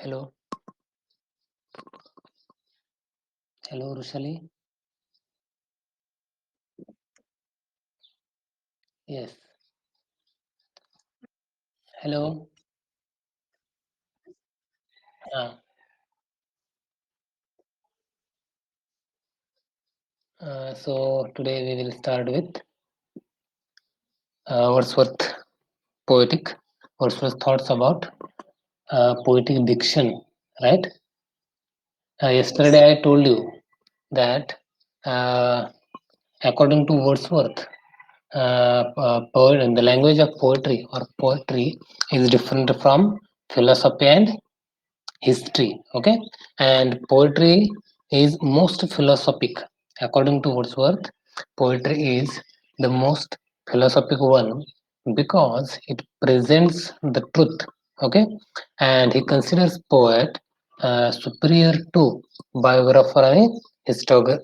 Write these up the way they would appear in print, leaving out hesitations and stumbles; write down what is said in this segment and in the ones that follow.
Hello, hello, Rushali. Yes. Hello. Uh, so today we will start with Wordsworth poetic, Wordsworth thoughts about poetic diction, right? Yesterday I told you that uh, according to Wordsworth, the language of poetry or poetry is different from philosophy and history. Okay, and poetry is most philosophic. According to Wordsworth, poetry is the most philosophic one because it presents the truth. Okay, and he considers poet superior to biographer आणि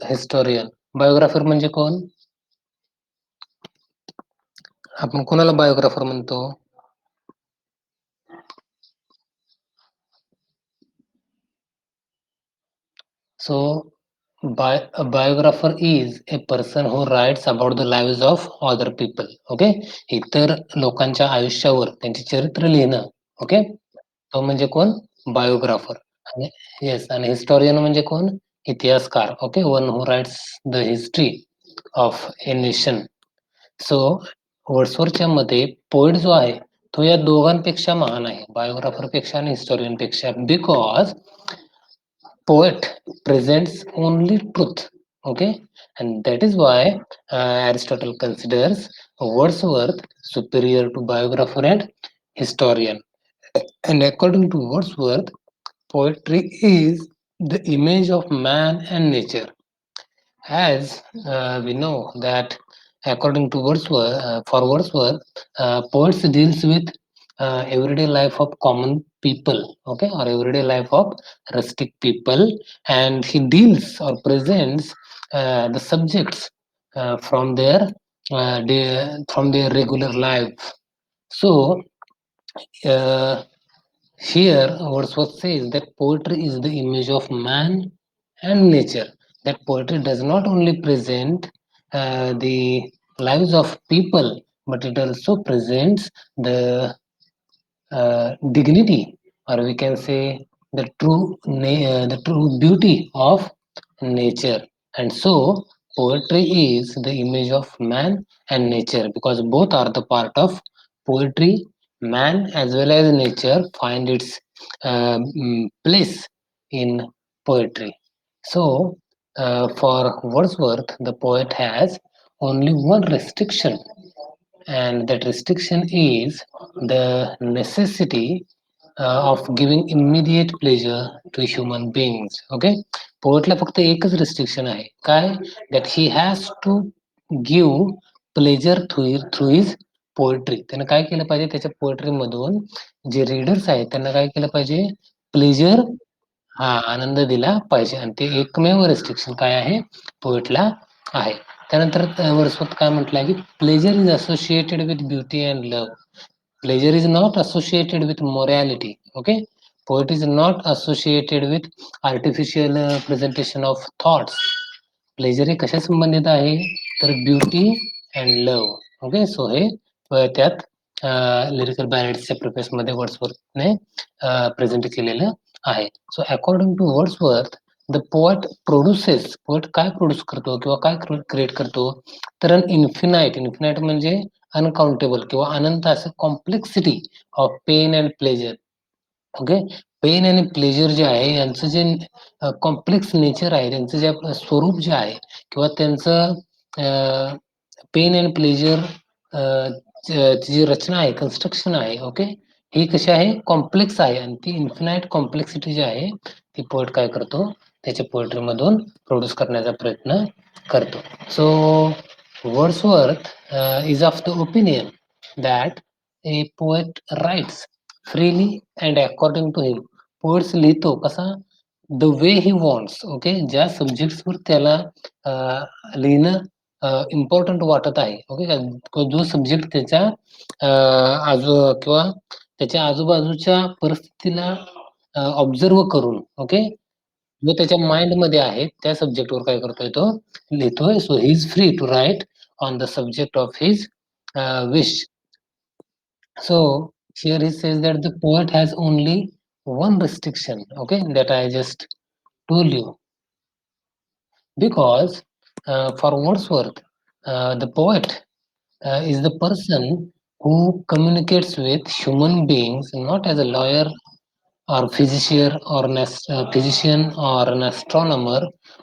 historian. Biographer म्हणजे कोण? आपण कोणाला biographer म्हणतो? So, a biographer is a person who writes about the lives of other people. Okay, इतर लोकांच्या आयुष्यावर त्यांचे चरित्र लिहिणं. ओके, तो म्हणजे कोण? बायोग्राफर. आणि येस, आणि हिस्टॉरियन म्हणजे कोण? इतिहासकार. Okay, one who writes the history of a nation. So वर्ड्सवर्थच्या मध्ये पोएट जो आहे तो या दोघांपेक्षा महान आहे, बायोग्राफर पेक्षा आणि हिस्टॉरियन पेक्षा, because poet presents only truth. Okay, and that is why Aristotle considers Wordsworth superior to biographer and historian. And according to Wordsworth, poetry is the image of man and nature. As we know that according to Wordsworth, for Wordsworth, poets deals with everyday life of common people, okay, or everyday life of rustic people, and he deals or presents the subjects from their regular life. So here, Wordsworth says that poetry is the image of man and nature. That poetry does not only present the lives of people, but it also presents the dignity, or we can say the true beauty of nature. And so, poetry is the image of man and nature because both are the part of poetry. Man as well as nature find its place in poetry. So, for Wordsworth, the poet has only one restriction, and that restriction is the necessity of giving immediate pleasure to human beings. Okay, पोएटला फक्त एकच restriction आहे, काय? That he has to give pleasure through his poetry. त्यानं काय केलं पाहिजे? त्याच्या पोएट्री मधून जे रीडर्स आहेत त्यांना काय केलं पाहिजे? प्लेजर, हा, आनंद दिला पाहिजे. आणि ते एकमेव रेस्ट्रिक्शन काय आहे? पोएटला आहे. त्यानंतर वर्ड्सवर्थ काय म्हटलंय की pleasure is associated with beauty and love. Pleasure is not associated with morality. Okay, poet is not associated with artificial presentation of thoughts. Pleasure हे कशा संबंधित आहे? तर beauty and love. Okay, so हे त्यात लिरिकल बॅलेट्सच्या प्रिफेस मध्ये वर्ड्सवर्थने प्रेझेंट केलेलं आहे. So according to Wordsworth, the poet produces, poet काय प्रोड्यूस करतो किंवा काय क्रिएट करतो? तर अन इन्फिनाइट म्हणजे अनकाउंटेबल किंवा अनंत असं complexity of pain and pleasure. Okay, pain आणि प्लेजर जे आहे यांचं जे कॉम्प्लेक्स नेचर आहे, त्यांचं जे स्वरूप जे आहे किंवा त्यांचं पेन अँड प्लेजर जी रचना आहे, कन्स्ट्रक्शन आहे, ओके, ही कशी आहे? कॉम्प्लेक्स आहे. आणि ती इन्फिनाइट कॉम्प्लेक्सिटी जी आहे ती पोएट काय करतो? त्याच्या पोएट्री मधून प्रोड्यूस करण्याचा प्रयत्न करतो. सो Wordsworth is of the opinion that a poet writes freely and according to him. Poets लिहितो कसा? The way he wants. Okay, ज्या सब्जेक्ट्सवर त्याला लिहिणं इम्पॉर्टंट वाटत आहे. ओके, जो सब्जेक्ट त्याच्या किंवा त्याच्या आजूबाजूच्या परिस्थितीला ऑब्झर्व्ह करून, ओके, जो त्याच्या माइंडमध्ये आहे त्या सब्जेक्टवर काय करतोय तो लिहितोय. So he is free to write on the subject of his wish. So here he says that the poet has only one restriction, okay, that I just told you. Because for Wordsworth, the poet is the person who communicates with human beings not as a lawyer or physician or an astronomer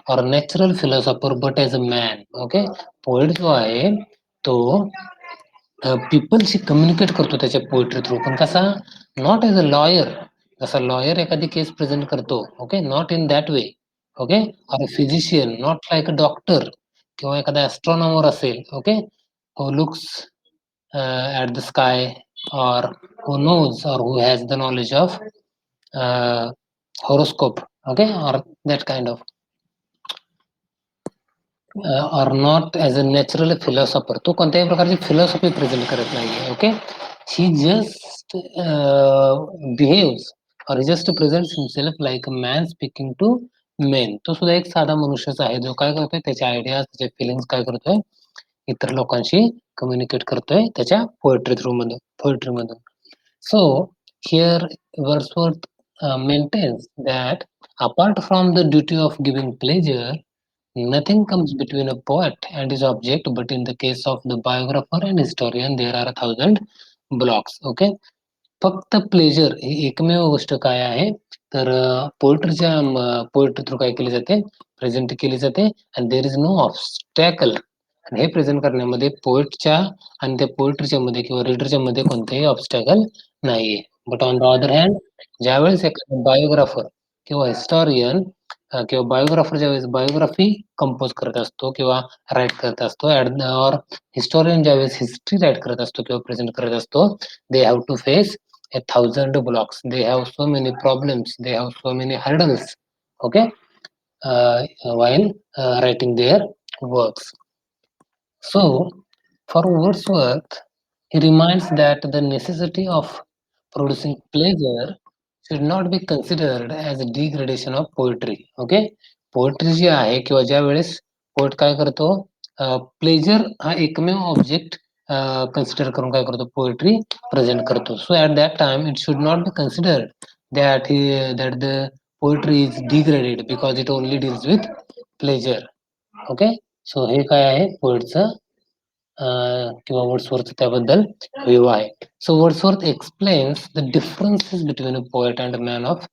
or a natural philosopher but as a man. Okay, poet जो आहे तो पीपलशी communicate करतो त्याच्या poetry through, पण कसा, not as a lawyer. जसा lawyer एखादी case present करतो, okay, not in that way, okay, or a physician, not like a doctor, किंवा एखादा ॲस्ट्रॉनॉमर असेल, okay, who looks at the sky, or who knows or who has the knowledge of horoscope, okay, or that kind of, or not as a natural philosopher. तो कोणत्याही प्रकारची philosophy present करत नाहीये, okay. He just behaves or just presents himself like a man speaking to men. तो सुद्धा एक साधा मनुष्यच आहे जो काय करतोय, त्याच्या आयडियाज, त्याचे फिलिंग्स काय करतोय, इतर लोकांशी कम्युनिकेट करतोय त्याच्या पोएट्री मधून. So here Wordsworth maintains that apart from the duty of giving pleasure, nothing comes between a poet and his object, but in the case of the biographer and historian, there are 1,000 blocks. Okay. फक्त pleasure ही एकमेव गोष्ट काय आहे, तर poetry through काय केली जाते, present केली जाते, आणि देर इज नो ऑब्स्टॅकल. हे प्रेझेंट करण्यामध्ये पोएटच्या आणि त्या पोएट्रीच्या मध्ये किंवा रीडरच्या मध्ये कोणतेही ऑब्स्टॅकल नाहीये. But on the other hand, ज्यावेळेस एखादा बायोग्राफर किंवा हिस्टॉरियन किंवा बायोग्राफर ज्यावेळेस बायोग्राफी कंपोज करत असतो किंवा राईट करत असतो, ऑर हिस्टॉरियन ज्यावेळेस हिस्ट्री राईट करत असतो किंवा प्रेझेंट करत असतो, they have to face 1,000 blocks. They have so many problems. They have so many hurdles. Okay, while writing their works. So, for Wordsworth, he reminds that the necessity of producing pleasure should not be considered as a degradation of poetry. Okay, poetry जी आहे किंवा ज्या वेळेस poet काय करतो, pleasure हा एकमेव object consider करून काय करतो, पोएट्री प्रेझेंट करतो. So at that time it should not be considered that the poetry is degraded because it only deals with pleasure. Okay, so हे काय आहे पोएटचं किंवा वर्ड्सवर्थ त्याबद्दल व्ह्यू आहे. So Wordsworth explains the differences between a poet and a man of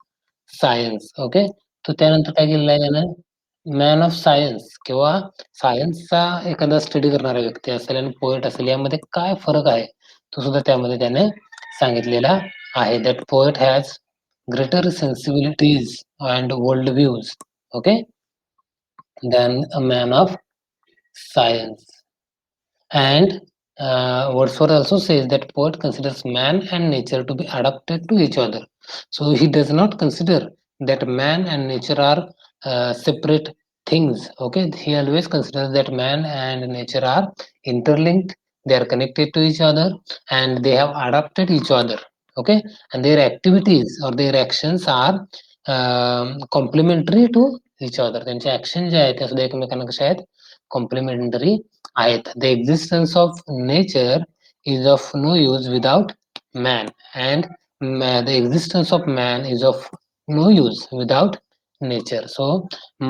science. Okay, तो त्यानंतर काय केलेलं आहे त्यानं, मॅन ऑफ सायन्स किंवा सायन्सचा एखादा स्टडी करणारा व्यक्ती असेल आणि पोएट असेल, यामध्ये काय फरक आहे तो सुद्धा त्यामध्ये त्याने सांगितलेला आहे. That poet has greater sensibilities and world views, okay, than a man of science. And Wordsworth also says that poet considers man and nature to be adapted to each other. So he does not consider that man and nature are separate things. Okay, he always considers that man and nature are interlinked. They are connected to each other and they have adapted each other. Okay, and their activities or their actions are complementary to each other. त्यांचे action जे आहेत त्या सुद्धा एकमेकांना कशा आहेत, complementary आहेत. The existence of nature is of no use without man, and the existence of man is of no use without nature. So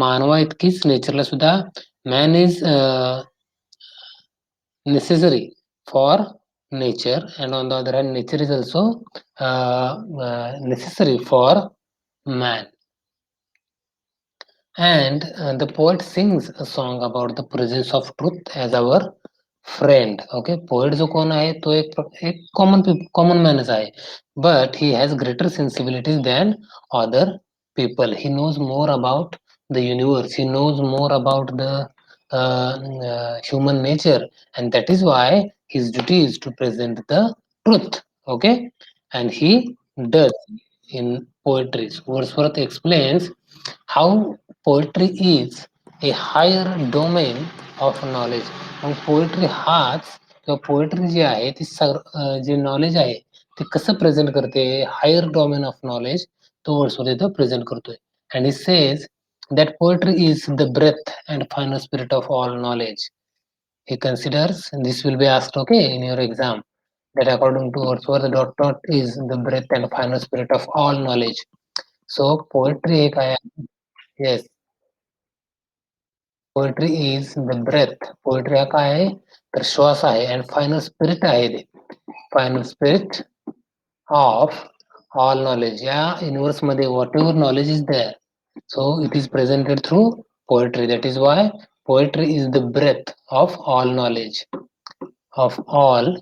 मानवा इतकीच नेचरला सुद्धा man is necessary for nature, and on the other hand nature is also necessary for man. And the poet sings a song about the presence of truth as our friend. Okay, poet जो कोण आहे तो एक common मॅनच आहे, but he has greater sensibilities than other people. He knows more about the universe. He knows more about the human nature, and that is why his duty is to present the truth. Okay, and he does in poetry. Wordsworth explains how poetry is a higher domain of knowledge. Mug poetry हाच किंवा poetry जी आहे ती जे knowledge आहे ते कसं present करते, higher domain of knowledge, तो वर्ड्सवर्थ इथं प्रेझेंट करतोय. And he says that poetry is the breath and final spirit of all knowledge. He considers, this will be asked, okay, in your exam, that according to Wordsworth, dot dot is the breath and final spirit of all knowledge. So poetry हे काय आहे? Yes, poetry is the breath. Poetry हा काय आहे? तर श्वास आहे and final spirit आहे ते. Final spirit of all knowledge. या universe मध्ये whatever knowledge is there, so it is presented through poetry. That is why poetry is the breath of all knowledge, of all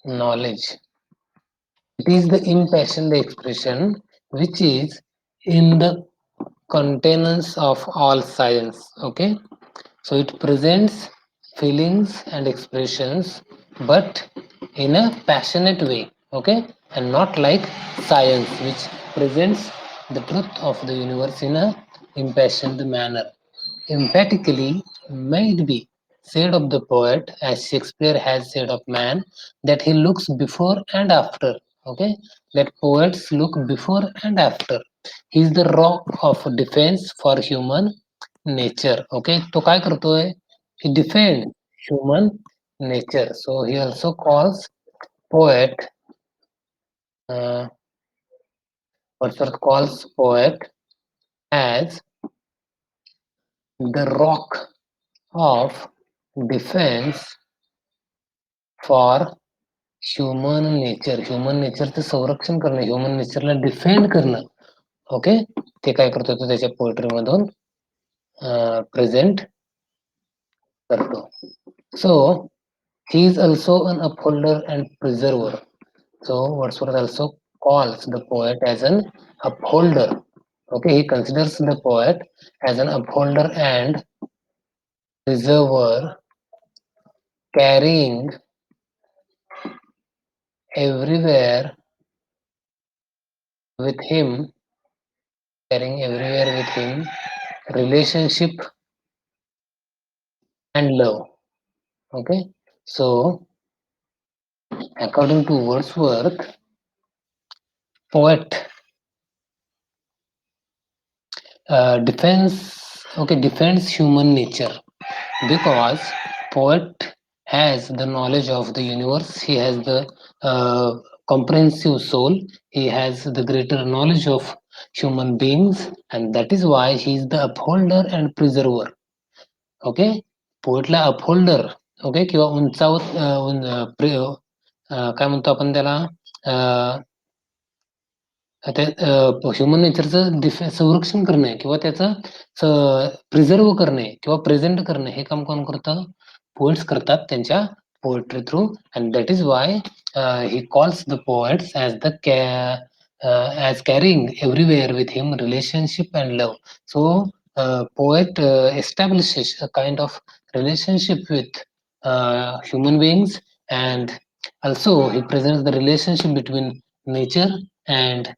knowledge. It is the impassioned expression which is in the containers of all science. Okay, so it presents feelings and expressions, but in a passionate way. Okay, and not like science, which presents the truth of the universe in a impassioned manner. Emphatically may it be said of the poet, as Shakespeare has said of man, that he looks before and after. Okay, that poets look before and after. He is the rock of defense for human nature. Okay, तो काय करतोय? He defend human nature. So he also calls poet. Uh, Wordsworth calls poet as the rock of defense for human nature. Human नेचरचं संरक्षण करणं, human नेचरला defend करणं. Okay, ते काय करतो तो त्याच्या पोएट्री मधून प्रेझेंट करतो. So he is also an upholder and preserver. So Wordsworth also calls the poet as an upholder. Okay, he considers the poet as an upholder and preserver, carrying everywhere with him, relationship and love. Okay, so according to Wordsworth, poet defends human nature because poet has the knowledge of the universe. He has the comprehensive soul. He has the greater knowledge of human beings, and that is why he is the upholder and preserver. Okay, पोएटला upholder, okay, किंवा उंचावत काय म्हणतो आपण त्याला, human नेचरचं संरक्षण करणे किंवा त्याचं प्रिझर्व करणे किंवा प्रेझेंट करणे हे काम कोण करतं? पोएट्स करतात त्यांच्या poetry through. And that is why he calls the poets as the as carrying everywhere with him relationship and love. So poet establishes a kind of relationship with human beings, and also he presents the relationship between nature and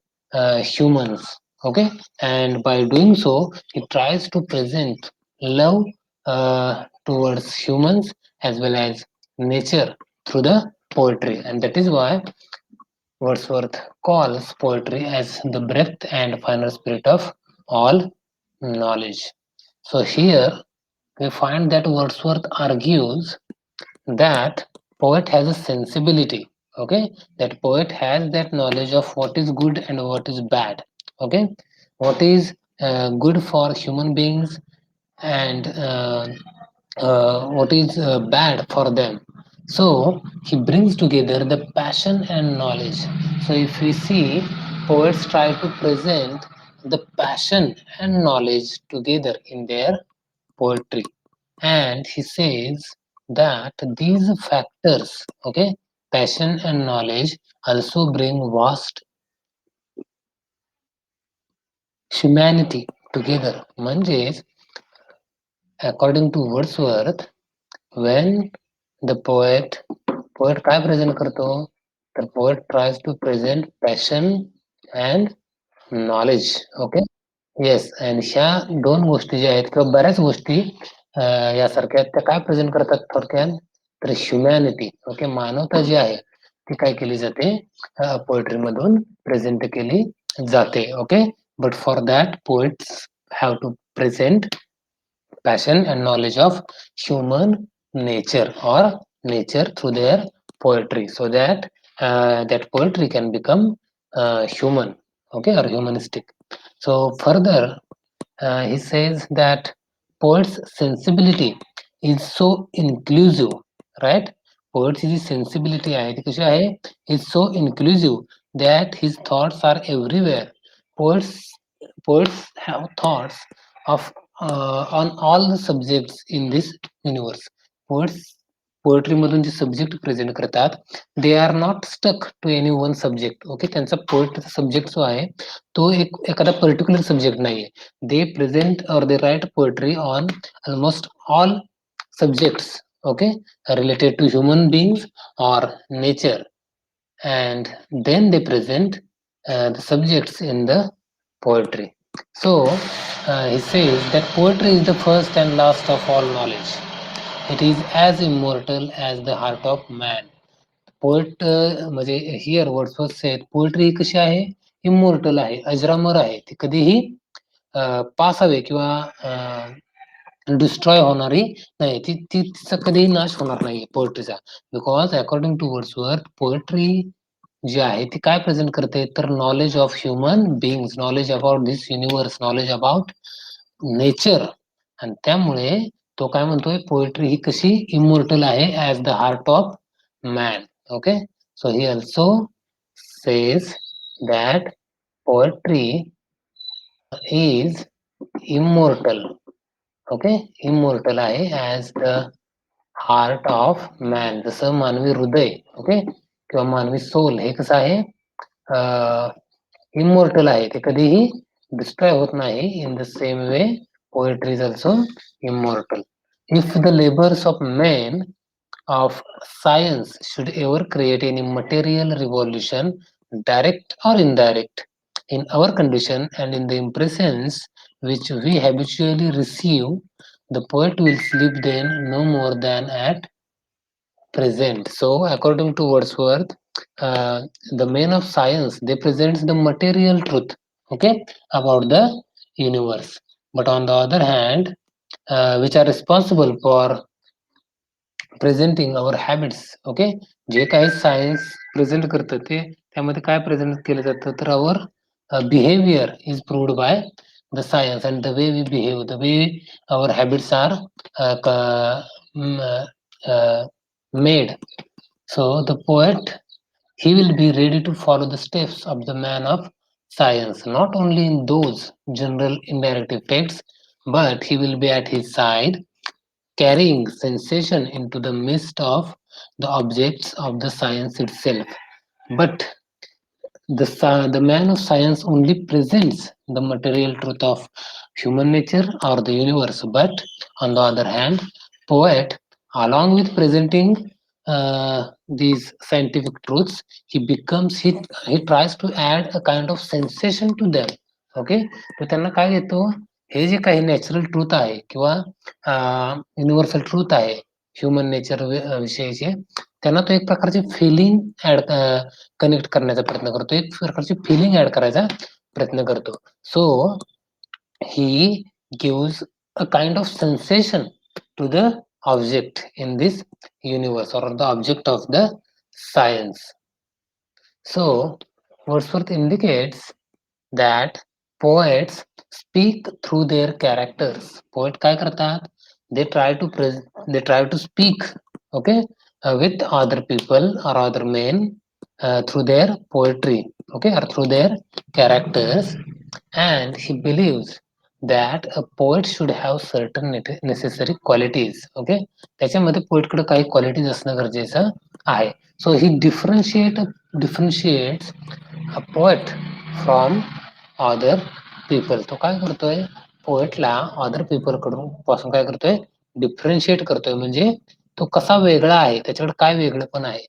humans. Okay, and by doing so he tries to present love towards humans as well as nature through the poetry, and that is why Wordsworth calls poetry as the breath and final spirit of all knowledge. So here we find that Wordsworth argues that poet has a sensibility. Okay, that poet has that knowledge of what is good and what is bad. Okay, what is good for human beings and what is bad for them. So he brings together the passion and knowledge. So if we see, poets try to present the passion and knowledge together in their poetry. And he says that these factors, okay, passion and knowledge, also bring vast humanity together. म्हणजेच according to Wordsworth, when the poet काय present करतो? तर poet tries to present passion and knowledge. Okay, yes, आणि ह्या दोन गोष्टी ज्या आहेत किंवा बऱ्याच गोष्टी यासारख्या त्या काय प्रेझेंट करतात थोडक्यात? तर ह्युमॅनिटी. ओके, मानवता जी आहे ती काय केली जाते, पोएट्री मधून प्रेझेंट केली जाते. Okay, but for that poets have to present passion and knowledge of human nature or nature through their poetry, so that that poetry can become human, okay, or humanistic. So further, he says that poet's sensibility is so inclusive, right? Poet's ji sensibility आहे ती कशी आहे, is so inclusive that his thoughts are everywhere. Poets poets have thoughts of on all the subjects in this universe. Poets पोएट्री मधून जे subject present करतात, they are not stuck to any one subject. Okay, त्यांचा पोएट्रीचा subject जो आहे तो एखादा पर्टिक्युलर सब्जेक्ट नाहीये. They present or they write poetry on almost all subjects, okay, related to human beings or nature, and then they present the subjects in the poetry. So he says that poetry is the first and last of all knowledge. It is as immortal as the heart of man. Poet म्हणजे here Wordsworth said poetry ही कशी आहे, immortal आहे, अजरामर आहे. ती कधीही pass away किंवा destroy होणारी नाही. तिचा कधीही नाश होणार नाही पोएट्रीचा. Because according to Wordsworth poetry जी आहे ती काय प्रेझेंट करते, तर knowledge of human beings, knowledge about this universe, knowledge about nature. आणि त्यामुळे तो काय म्हणतोय, पोएट्री ही कशी इमोर्टल आहे as the heart of man. Okay, so he also says that poetry is immortal. Okay, immortal आहे as the heart of man. जसं मानवी हृदय, ओके, किंवा मानवी सोल हे कसं आहे, इमोर्टल आहे, ते कधीही डिस्ट्रॉय होत नाही. In the same way poetry is also immortal. If the labours of men of science should ever create any material revolution, direct or indirect, in our condition and in the impressions which we habitually receive, the poet will sleep then no more than at present. So according to Wordsworth, the men of science, they present the material truth, okay, about the universe, but on the other hand, which are responsible for presenting our habits. Okay, जे काही science present करतं ते त्यामध्ये काय present केलं जातं, तर our behaviour is proved by the science and the way we behave, the way our habits are made. So the poet, he will be ready to follow the steps of the man of science, not only in those general indirect effects, but he will be at his side, carrying sensation into the midst of the objects of the science itself. But the man of science only presents the material truth of human nature or the universe. But on the other hand, poet, along with presenting these scientific truths, he tries to add a kind of sensation to them. Okay, तो त्यांना काय देतो, हे जे काही natural truth आहे किंवा universal truth आहे human nature विषयीचे, त्यांना तो एक प्रकारचे फिलिंग ऍड कनेक्ट करण्याचा प्रयत्न करतो, एक प्रकारची फिलिंग ऍड करायचा प्रयत्न करतो. So he gives a kind of sensation to the object in this universe or the object of the science. So Wordsworth indicates that poets speak through their characters. Poet काय करतात, they try to speak, okay, with other people or other men through their poetry, okay, or through their characters. And he believes that a poet should have certain necessary qualities. Okay, त्याच्यामध्ये पोएटकडे काही qualities असणं गरजेचं आहे. So he differentiates a poet from other people. तो काय करतोय, पोएटला other people कडून पासून काय करतोय, डिफरन्शिएट करतोय. म्हणजे तो कसा वेगळा आहे, त्याच्याकडे काय वेगळेपण आहे,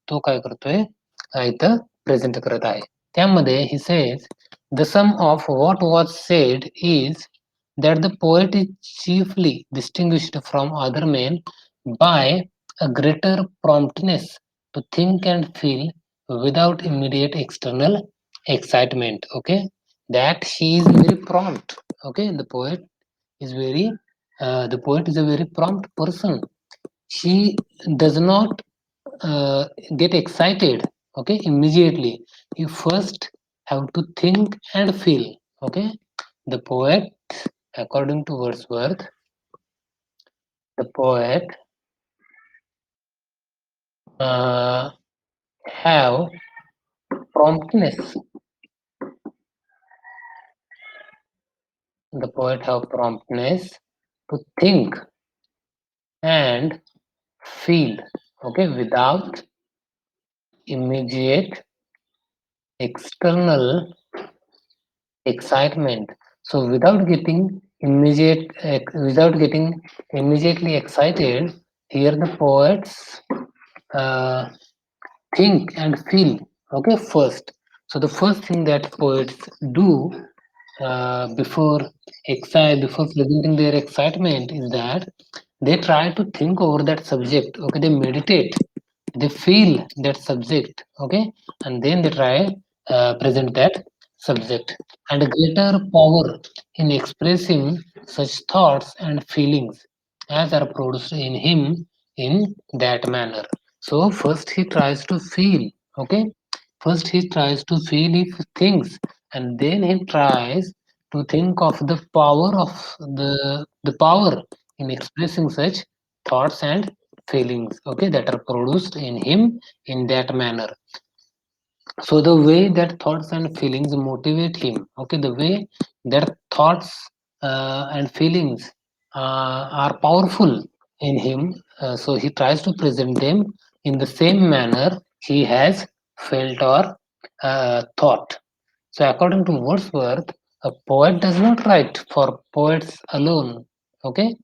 तो काय करतोय, इथं प्रेझेंट करत आहे. त्यामध्ये he says the sum of what was said is that the poet is chiefly distinguished from other men by a greater promptness to think and feel without immediate external excitement. Okay, that she is very prompt. Okay, the poet is a very prompt person. She does not uh, get excited, okay, immediately. You first have to think and feel. Okay, the poet, according to Wordsworth, the poet uh, have promptness. The poet have promptness to think and feel, okay, without immediate external excitement. So without getting immediately excited, here the poets uh, think and feel. Okay, first. So the first thing that poets do before presenting their excitement is that they try to think over that subject. Okay, they meditate, they feel that subject. Okay, and then they try present that subject, and a greater power in expressing such thoughts and feelings as are produced in him in that manner. So first he tries to feel. Okay, first he tries to feel if things, and then he tries to think of the power in expressing such thoughts and feelings, okay, that are produced in him in that manner. So the way that thoughts and feelings motivate him, okay, the way that thoughts and feelings are powerful in him, so he tries to present them in the same manner he has felt or thought. So according to Wordsworth, a poet does not write for poets alone. Okay,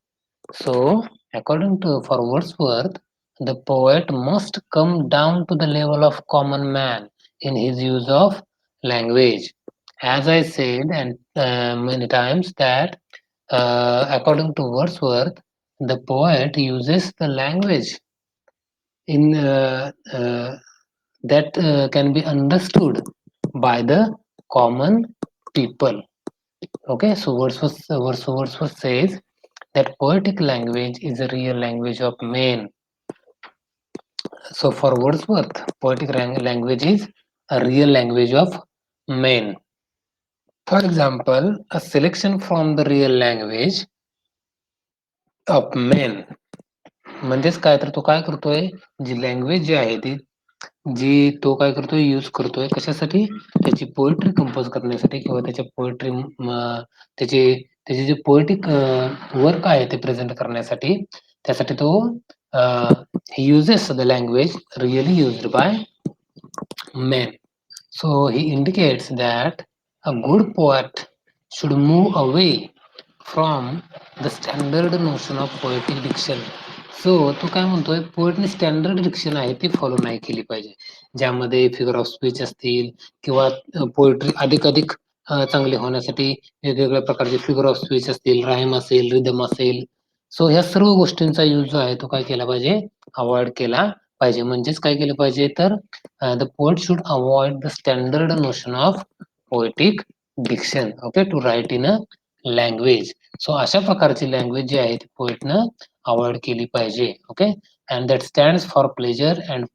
so, according to for Wordsworth, the poet must come down to the level of common man in his use of language. As I said, and many times that according to Wordsworth, the poet uses the language in that can be understood by the common people. Okay, so Wordsworth says that poetic language is a real language of men. So for Wordsworth, poetic language is a real language of men. For example, a selection from the real language of men. म्हणजेच काय तर तो काय करतोय, जी language जी आहे ती जी तो काय करतोय यूज करतोय कशासाठी, त्याची पोएट्री कंपोज करण्यासाठी किंवा त्याच्या पोएट्री त्याचे त्याचे जे पोएटिक वर्क आहे ते प्रेझेंट करण्यासाठी, त्यासाठी तो he uses the language really used by men. So he indicates that a good poet should move away from the standard notion of poetic diction. सो तो काय म्हणतोय, पोएटने स्टँडर्ड डिक्शन आहे ती फॉलो नाही केली पाहिजे, ज्यामध्ये फिगर ऑफ स्पीच असतील किंवा पोएट्री अधिक अधिक चांगली होण्यासाठी वेगवेगळ्या प्रकारचे फिगर ऑफ स्पीच असतील, राईम असेल, रिदम असेल. सो ह्या सर्व गोष्टींचा यूज जो आहे तो काय केला पाहिजे, अवॉइड केला पाहिजे. म्हणजेच काय केलं पाहिजे तर the poet should avoid the standard notion of poetic diction, okay, to write in a language. So अशा प्रकारची लँग्वेज जी आहे ती पोएटनं अवॉइड केली पाहिजे. Okay, and that stands for pleasure and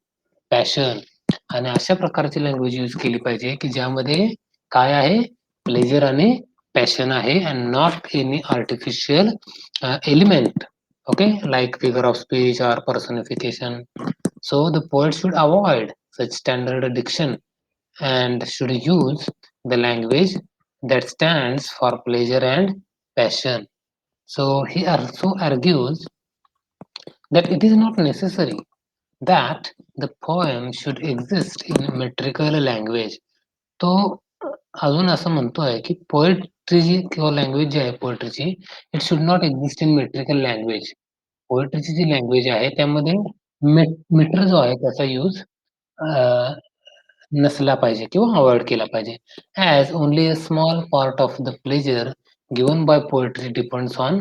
passion. आणि अशा प्रकारची लँग्वेज यूज केली पाहिजे की ज्यामध्ये काय आहे, प्लेजर आणि पॅशन आहे, and not any artificial element. Okay, like figure of speech or personification. So the poet should avoid such standard diction and should use the language that stands for pleasure and passion. So he also argues that it is not necessary that the poem should exist in metrical language. तो अजून असं म्हणतोय की poetry जी किंवा language जी आहे पोएट्रीची, it should not exist in metrical language. पोएट्रीची जी लँग्वेज आहे त्यामध्ये मीटर जो आहे त्याचा यूज नसला पाहिजे किंवा अवॉइड केला पाहिजे. As only a small part of the pleasure given by poetry depends on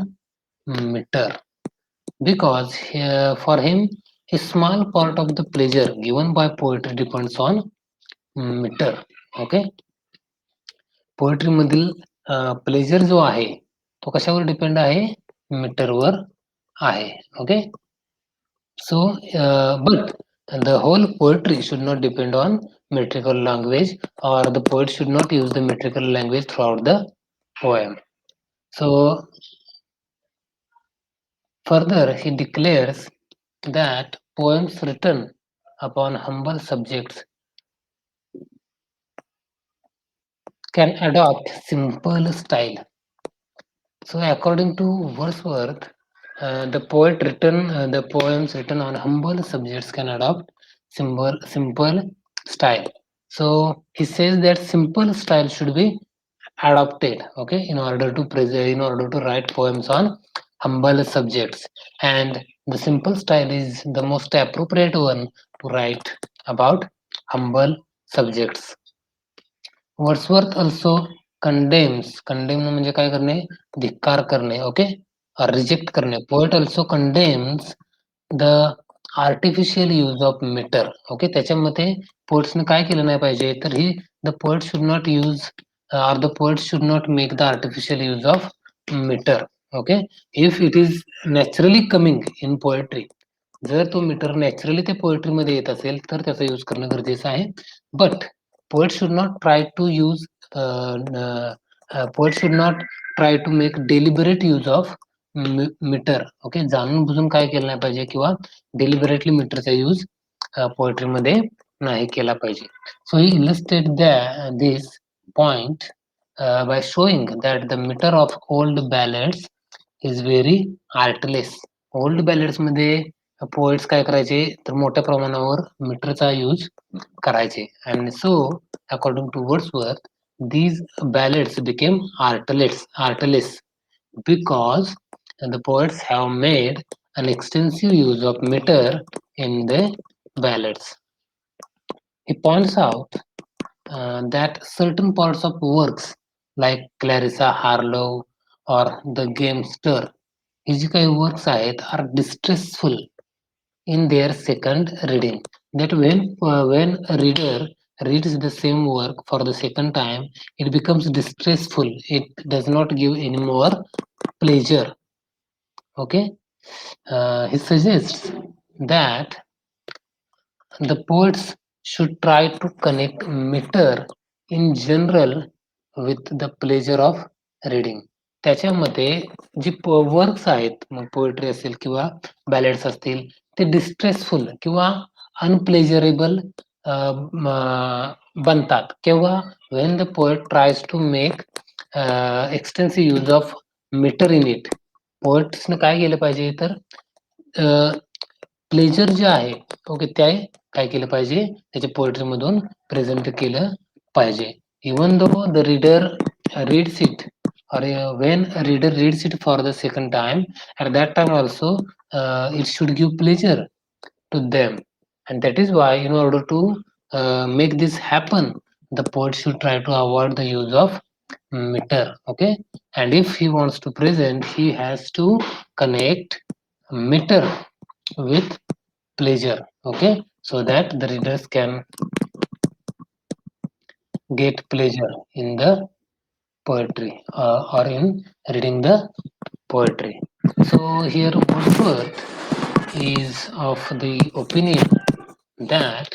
metre. Because for him A small part of the pleasure given by poetry depends on meter. Okay, poetry मधील pleasure जो आहे तो कशावर depend आहे, मीटरवर आहे. Okay, so but the whole poetry should not depend on metrical language, or the poet should not use the metrical language throughout the poem. So further he declares that poems written upon humble subjects can adopt simple style. So according to Wordsworth, the poems written on humble subjects can adopt simple style. So he says that simple style should be adopted, okay, in order to write poems on humble subjects, and the simple style is the most appropriate one to write about humble subjects. Wordsworth also condemn म्हणजे काय करणे, धिक्कार करणे. ओके, reject करणे. Poet also condemns the artificial use of metre. Okay, त्याच्यामध्ये पोएट्सने काय केलं नाही पाहिजे, तर he the poet should not use or the poet should not make the artificial use of meter. Okay, if it is naturally coming in poetry, जर तो metre naturally त्या पोएट्रीमध्ये येत असेल तर त्याचा यूज करणं गरजेचं आहे. But poet should not try to use uh, uh, poet should not try to make deliberate use of meter. Okay, जाणून बुजून काय केलं नाही पाहिजे किंवा डेलिबरेटली मीटरचा यूज पोएट्रीमध्ये नाही केला पाहिजे. सो ही illustrate this point by showing that the meter of old ballads is very artless. Old ballads मध्ये पोएट्स काय करायचे, तर मोठ्या प्रमाणावर मीटरचा यूज करायचे. And so according to Wordsworth, these ballads became artless because the poets have made an extensive use of meter in the ballads. He points out that certain parts of works like Clarissa Harlow or The Gamester, हे जे काही works आहेत, are distressful in their second reading. That when a reader reads the same work for the second time, it becomes distressful. It does not give any more pleasure. Okay, he suggests that the poets should try to connect meter in general with the pleasure of reading. त्याच्यामध्ये जी works आहेत, मग poetry असेल किंवा बॅलेड्स असतील, ते distressful किंवा अनप्लेजरेबल बनतात केव्हा, when the poet tries to make extensive use of meter in it. पोएट्सने काय केलं पाहिजे, तर प्लेजर जे आहे, ओके, ते काय केलं पाहिजे, त्याच्या पोएट्री मधून प्रेझेंट केलं पाहिजे. Even though the reader reads it, or when a reader reads it for the second time, at that time also it should give pleasure to them. And that is why in order to make this happen, the poet should try to avoid the use of meter. Okay, and if he wants to present, he has to connect meter with pleasure. Okay, so that the readers can get pleasure in the poetry, or in reading the poetry. So here Wordsworth is of the opinion that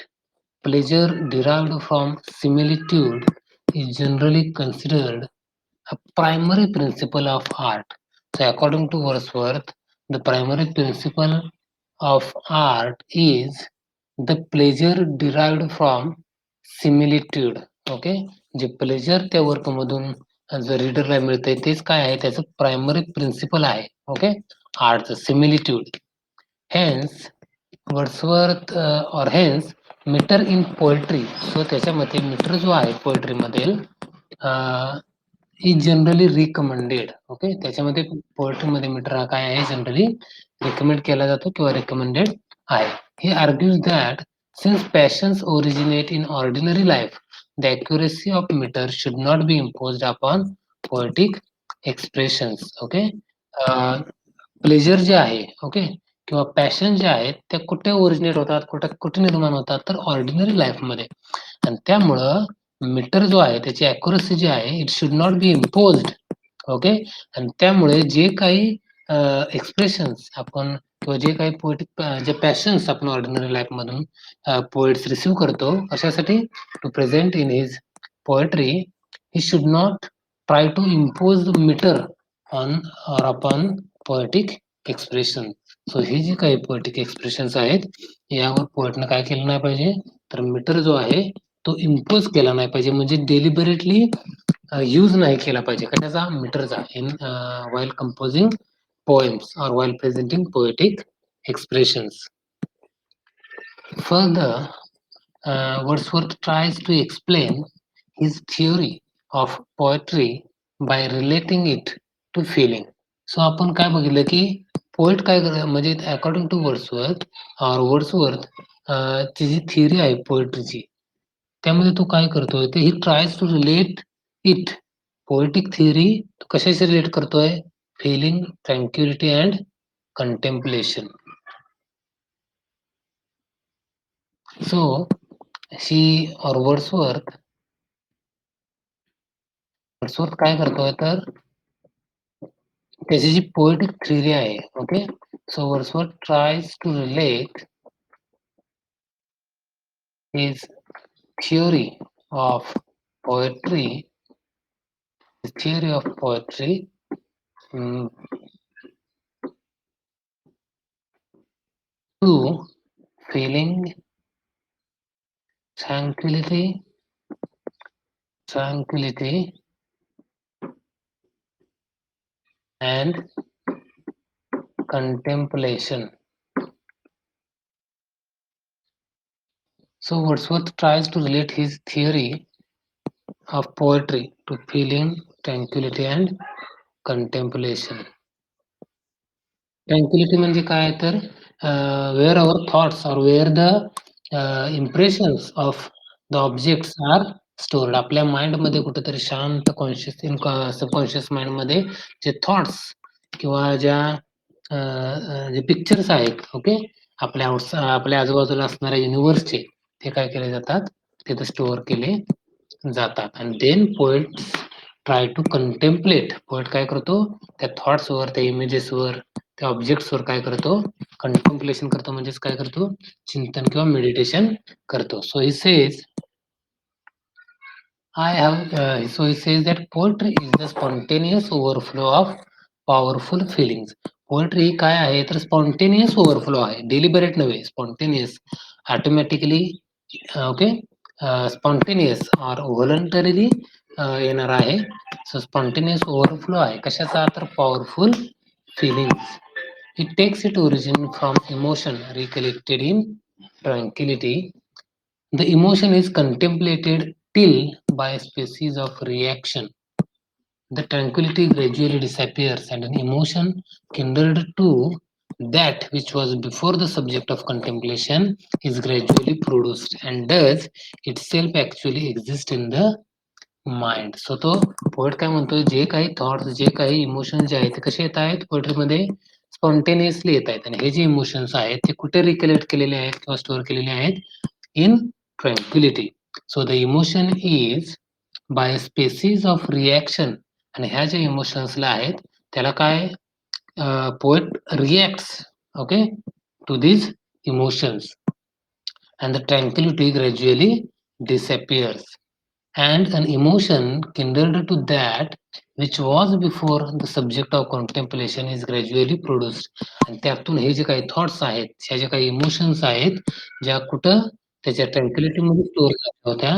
pleasure derived from similitude is generally considered a primary principle of art. So according to Wordsworth, the primary principle of art is the pleasure derived from similitude. Okay, J pleasure त्या वर्कमधून जर रीडरला मिळतंय तेच काय आहे, त्याचं primary principal आहे. Okay, आर्टचं similitude. Hence Wordsworth और hence metre in poetry. सो त्याच्यामध्ये मीटर जो आहे पोएट्रीमधील इज जनरली रिकमेंडेड. ओके, त्याच्यामध्ये पोएट्रीमध्ये मीटर हा काय आहे, जनरली रिकमेंड केला जातो किंवा रिकमेंडेड आहे. He argues that since passions originate in ordinary life, the accuracy of meter should not be imposed upon poetic expressions. Okay, pleasure जे आहे, ओके, किंवा पॅशन ज्या आहेत त्या कुठे ओरिजिनेट होतात, कुठे निर्माण होतात, तर ऑर्डिनरी लाईफमध्ये. आणि त्यामुळं मीटर जो आहे त्याची ॲक्युरसी जी आहे it should not be imposed. Okay. आणि त्यामुळे जे काही एक्सप्रेशन्स आपण किंवा जे काही पोएटिक जे पॅशन्स आपण ऑर्डिनरी लाईफमधून पोएट्स रिसीव्ह करतो, अशासाठी to present in his poetry he should not try to impose the metre on or upon poetic expression. So he जी काही पोएटिक एक्सप्रेशन्स आहेत यावर पोएटनं काय केलं नाही पाहिजे, तर मीटर जो आहे तो इम्पोज केला नाही पाहिजे, म्हणजे डेलिबरेटली यूज नाही केला पाहिजे कशाचा, मीटरचा, इन while composing poems or while presenting poetic expressions. Further, Wordsworth tries to explain his theory of poetry by relating it to feeling. सो आपण काय बघितलं की पोएट काय म्हणजे अकॉर्डिंग टू वर्ड्सवर्थ ची जी थिअरी आहे पोएट्रीची, त्यामध्ये तो काय करतोय ते he tries to relate it, poetic theory कशाशी रिलेट करतोय, feeling, tranquillity and contemplation. So she or Wordsworth काय करतोय तर त्याची जी पोएटिक थिअरी आहे, okay. So Wordsworth tries to relate his theory of poetry theory of poetry mm, to feeling, tranquility, tranquility and contemplation. So Wordsworth tries to relate his theory of poetry to feeling, tranquility and contemplation. Tranquillity म्हणजे काय तर where our thoughts or where the impressions of the objects are stored. आपल्या माइंडमध्ये कुठेतरी शांत subconscious माइंडमध्ये जे thoughts किंवा जे pictures आहेत, okay, आपल्या आजूबाजूला असणाऱ्या युनिव्हर्सचे, ते काय केले जातात, तिथे स्टोअर केले जातात. आणि then poet try to contemplate, poet काय करतो त्या थॉट्सवर, त्या इमेजेसवर, त्या ऑब्जेक्ट्सवर काय करतो, कंटेम्पलेशन करतो, म्हणजेच काय करतो, चिंतन किंवा मेडिटेशन करतो. So he says so he says that poetry is the spontaneous overflow of powerful feelings. Poetry ही काय आहे तर स्पॉन्टेनियस ओव्हरफ्लो आहे, डेलिबरेट नव्हे, spontaneous, automatically, okay, spontaneous or voluntarily येणार आहे. सो स्पॉन्टेनियस ओव्हरफ्लो आहे कशाचा, तर powerful feelings. It takes its origin from emotion recollected in tranquility. The emotion is contemplated till by a species of reaction. The tranquility gradually disappears and an emotion kindled to that which was before the subject of contemplation is gradually produced and does itself actually exist in the mind. So तो poet काय म्हणतोय, जे काही thoughts, जे काही emotion जे आहेत ते कसे येत आहेत पोएट्रीमध्ये, स्पॉन्टेनियसली येत आहेत. आणि हे जे इमोशन्स आहेत ते कुठे रिकलेक्ट केलेले आहेत किंवा स्टोअर केलेले आहेत, in tranquillity. So the emotion is by species of reaction. आणि ह्या ज्या इमोशन्सला आहेत त्याला काय, poet reacts, okay, to these emotions and the tranquility gradually disappears and an emotion kindled to that which was before the subject of contemplation is gradually produced. आणि त्यातून हे जे काही थॉट्स आहेत, ह्या ज्या काही इमोशन्स आहेत, ज्या कुठं त्याच्या ट्रँक्युलिटी मध्ये स्टोअर झाल्या होत्या,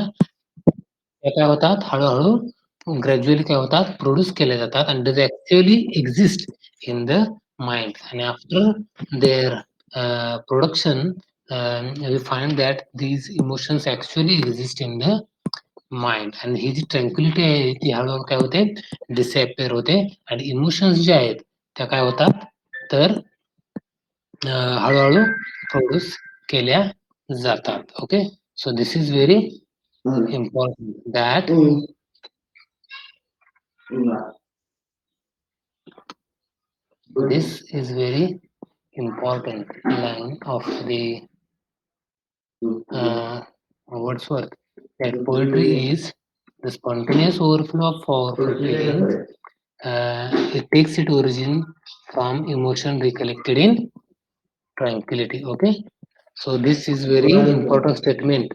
त्या काय होतात, हळू-हळू ग्रॅज्युअली काय होतात, प्रोड्यूस केल्या जातात and they actually exist in the mind. And after their production, we find that these emotions actually exist in the mind. आणि ही जी ट्रँक्युलिटी आहे ती हळूहळू काय होते, डिसअपिअर होते. आणि इमोशन्स जे आहेत त्या काय होतात तर हळूहळू प्रोड्यूस केल्या जातात. Okay. So this is very important that this is very important line of the Wordsworth, that poetry is the spontaneous overflow of powerful feelings. It takes its origin from emotion recollected in tranquility. Okay, so this is very important statement.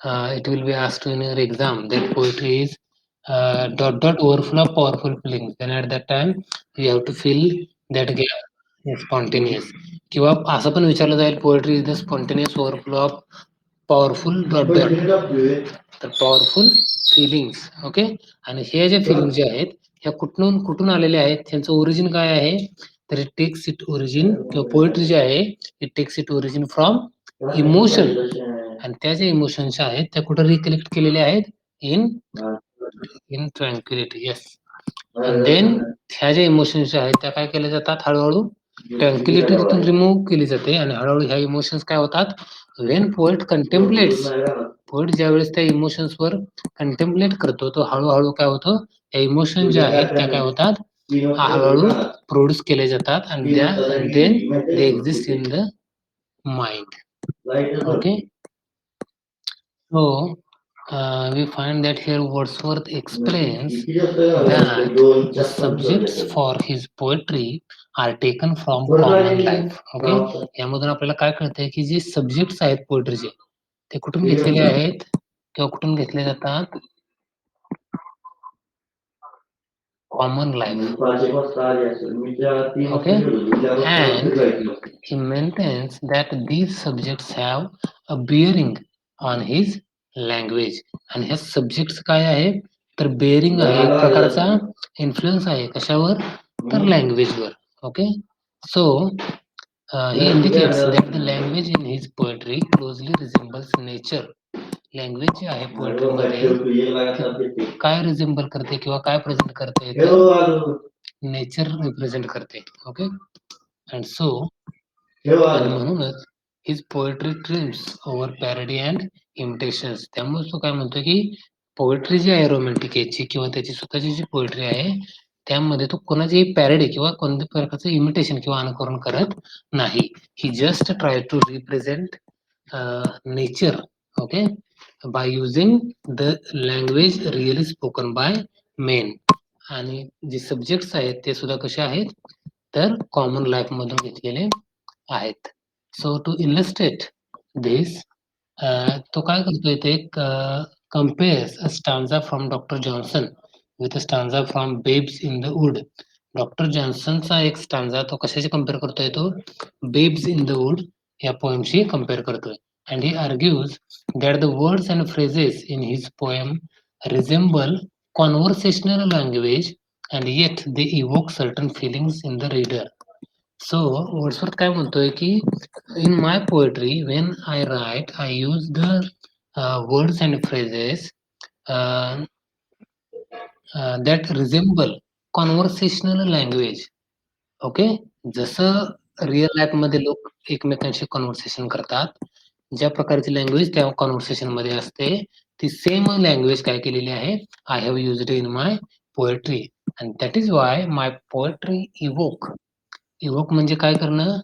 It will be asked in your exam that poetry is dot dot overflow of powerful feelings. Then at that time you have to fill that gap. Spontaneous किंवा असं पण विचारलं जाईल poetry is the spontaneous overflow of powerful dot dot तर powerful fillings. Okay, आणि हे जे filling जे आहेत ह्या कुठून कुठून आलेले आहेत, त्यांचं ओरिजिन काय आहे, तर इट टेक्स इट ओरिजिन किंवा पोएट्री जे आहे it takes it origin from emotion. आणि त्या ज्या इमोशन्स आहेत त्या कुठं रिकलेक्ट केलेल्या आहेत इन इन ट्रँक्युलिटी. येस. आणि देन ह्या ज्या इमोशन्स आहेत त्या काय केल्या जातात, हळूहळू ट्रँक्युलिटी तिथून रिमूव्ह केली जाते आणि हळूहळू ह्या इमोशन्स काय होतात, वेन पोएट कंटेम्पलेट्स, पोएट ज्या वेळेस त्या इमोशन्सवर कंटेम्पलेट करतो तो हळूहळू काय होतं, त्या इमोशन ज्या आहेत त्या काय होतात हळूहळू प्रोड्यूस केले जातात आणि then they exist in the mind. Okay, so we find that here Wordsworth explains that the subjects for his poetry are taken from common life. Okay, यामधून आपल्याला काय कळतंय की जे सब्जेक्ट्स आहेत पोएट्रीचे ते कुठून घेतलेले आहेत किंवा कुठून घेतले जातात, common life. Okay, and he maintains that these subjects have a bearing on his language. आणि ह्या सब्जेक्ट्स काय आहे, तर बेअरिंग आहे, एक प्रकारचा इन्फ्लुएन्स आहे कशावर, तर लँग्वेजवर. Okay, so he indicates that the language in his poetry closely resembles nature. Language जी आहे पोएट्रीमध्ये काय रिझेंबल करते किंवा काय प्रेझेंट करते, नेचर रिप्रेझेंट करते. ओके, अँड सो आणि म्हणूनच his poetry trims over parody and imitations. त्यामुळे तो काय म्हणतो की पोएट्री जी आहे रोमॅन्टिक याची किंवा त्याची स्वतःची जी पोएट्री आहे त्यामध्ये तो कोणाचीही पॅरडी किंवा कोणत्या प्रकारचं इमिटेशन किंवा अनुकरण करत नाही. He just try to represent nature. Okay, by using the language really spoken by men. आणि जे सब्जेक्ट्स आहेत ते सुद्धा कसे आहेत, तर कॉमन लाईफ मधून घेतलेले आहेत. सो टू इलस्ट्रेट दिस, तो काय करतोय ते compares a stanza from doctor Johnson with a stanza from babes in the wood. Doctor जॉन्सनचा एक स्टांजा तो कशाशी कम्पेअर करतोय, तो बेब्स इन द वूड या पोएमशी कम्पेअर करतोय. And he argues that the words and phrases in his poem रिझेंबल conversational language and yet they evoke certain feelings in the reader. So Wordsworth काय म्हणतोय की in my poetry when I write I use the words and phrases uh, that resemble conversational language. Okay, जसं real life मध्ये लोक एकमेकांशी conversation करतात, ज्या प्रकारची लँग्वेज त्या कॉन्व्हर्सेशन मध्ये असते ती सेम लँग्वेज काय केलेली आहे, I have used in my poetry. And that is why my poetry evoke. Evoke म्हणजे काय करणं,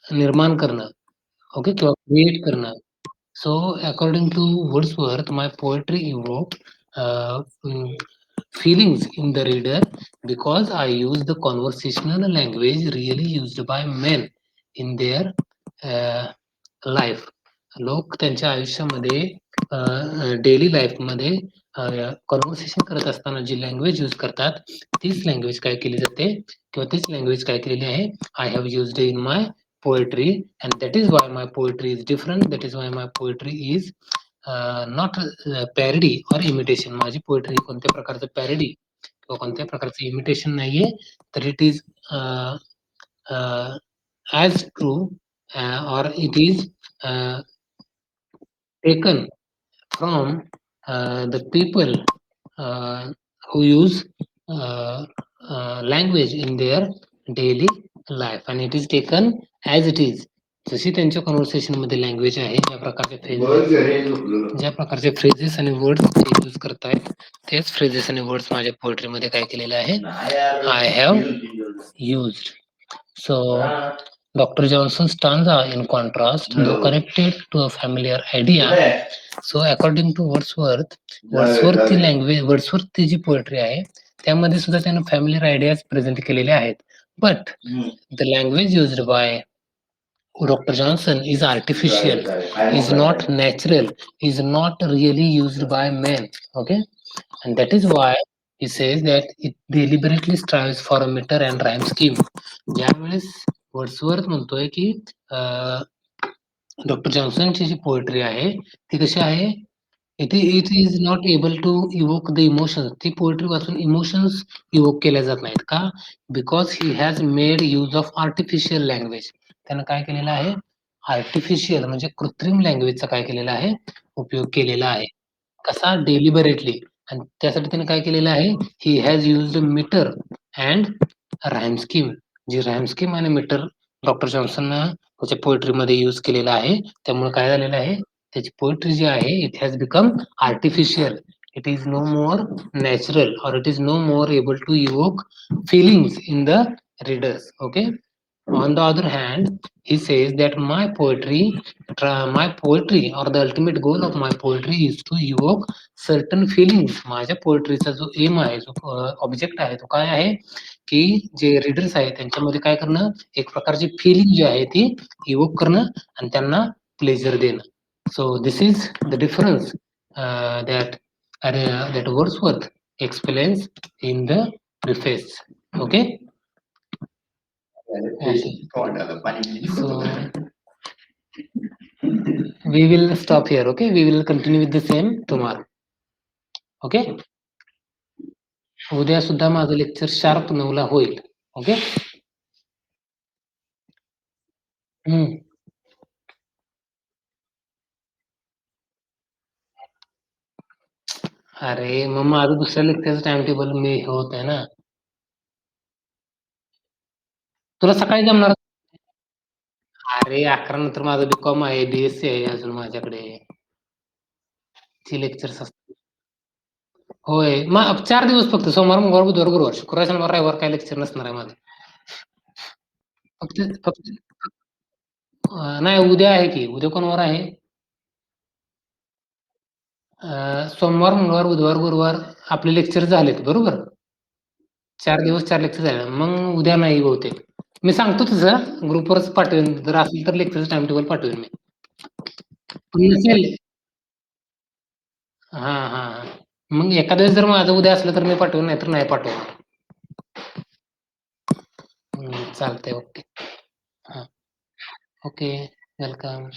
निर्माण करणं. ओके, किंवा क्रिएट करणं. So according to Wordsworth, my poetry evoke feelings in the reader because I use the conversational language really used by men in their life. लोक त्यांच्या आयुष्यामध्ये डेली लाईफमध्ये कॉन्व्हर्सेशन करत असताना जी लँग्वेज यूज करतात तीच लँग्वेज काय केली जाते किंवा तीच लँग्वेज काय केलेली आहे, I have used in my poetry, and that is why my poetry is different. That is why my poetry is not parody or imitation. माझी पोएट्री कोणत्या प्रकारचं पॅरडी किंवा कोणत्या प्रकारचं इमिटेशन नाहीये, तर it is as true or it is taken from the people who use language in their daily life and it is taken as it is. जशी त्यांच्या कॉन्व्हर्सेशन मध्ये लँग्वेज आहे, ज्या प्रकारचे फ्रेजेस आणि वर्ड्स ते यूज करतायत तेच फ्रेजेस आणि वर्ड्स माझ्या पोएट्री मध्ये काय केलेले आहे, I have used. So, Dr. Johnson's stanza, in contrast, though connected to a familiar idea. So, according to Wordsworth, Wordsworth जी पोएट्री आहे त्यामध्ये सुद्धा त्यानं फॅमिलियर आयडियाज प्रेझेंट केलेले आहेत. But the language used by Dr. Johnson is artificial, is not natural, is not really used by men. Okay, and that is why he says that it deliberately strives for a meter and rhyme scheme. ज्यावेळेस Wordsworth म्हणतोय की doctor जॉन्सनची जी poetry आहे ती कशी आहे, it is not able to evoke the emotions. ती poetry वाचून emotions evoke केल्या जात नाहीत का? Because he has made use of artificial language. त्यानं काय केलेलं आहे, आर्टिफिशियल म्हणजे कृत्रिम लँग्वेजचा काय केलेला आहे, उपयोग केलेला आहे. कसा? डेलिबरेटली. आणि त्यासाठी त्याने काय केलेलं आहे, he has used metre and rhyme scheme. जी राईम स्कीम आणि मीटर डॉक्टर जॉन्सननं त्याच्या पोएट्रीमध्ये यूज केलेला आहे. त्यामुळे काय झालेलं आहे, त्याची पोएट्री जी आहे it has become artificial. It is no more natural or it is no more able to evoke feelings in the readers. Okay, on the other hand, he says that my poetry or the ultimate goal of my poetry is to evoke certain feelings. माझ्या पोएट्रीचा जो M आहे, जो object आहे तो काय आहे की जे readers आहेत त्यांच्यामध्ये काय करणं, एक प्रकारची फिलिंग जी आहे ती इवोक करणं आणि त्यांना प्लेजर देणं. So this is the difference that Wordsworth explains in the preface. Okay. So we will stop here. Okay, we will continue with the same tomorrow. Okay. उद्या सुद्धा माझं लेक्चर शार्प 9ला होईल. ओके. अरे मग माझं दुसऱ्या लेक्चरचं टाइम टेबल मी होत आहे ना. तुला सकाळी जमणार? अरे 11 नंतर माझं बीकॉम आहे, बीएससी आहे अजून माझ्याकडे. ती लेक्चर्स असतात. होय, मग 4 दिवस फक्त सोमवार, मंगळवार, बुधवार, गुरुवार, शुक्रवार, शनिवार, रविवार काय लेक्चर नसणार आहे माझं. फक्त फक्त नाही उद्या आहे की. उद्या कोण वार आहे? सोमवार, मंगळवार, बुधवार, गुरुवार आपले लेक्चर झालेत बरोबर. 4 दिवस 4 लेक्चर झाले. मग उद्या नाही बहुतेक. मी सांगतो तसं ग्रुपवरच पाठवेन. जर असेल तर लेक्चरचं टाइम टेबल पाठवेन मी. पण नसेल हां. मग एखाद्या वेळेस जर माझं उद्या असलं तर मी पाठवेन, नाहीतर नाही पाठवणार. चालतंय. ओके. हां. ओके. वेलकम.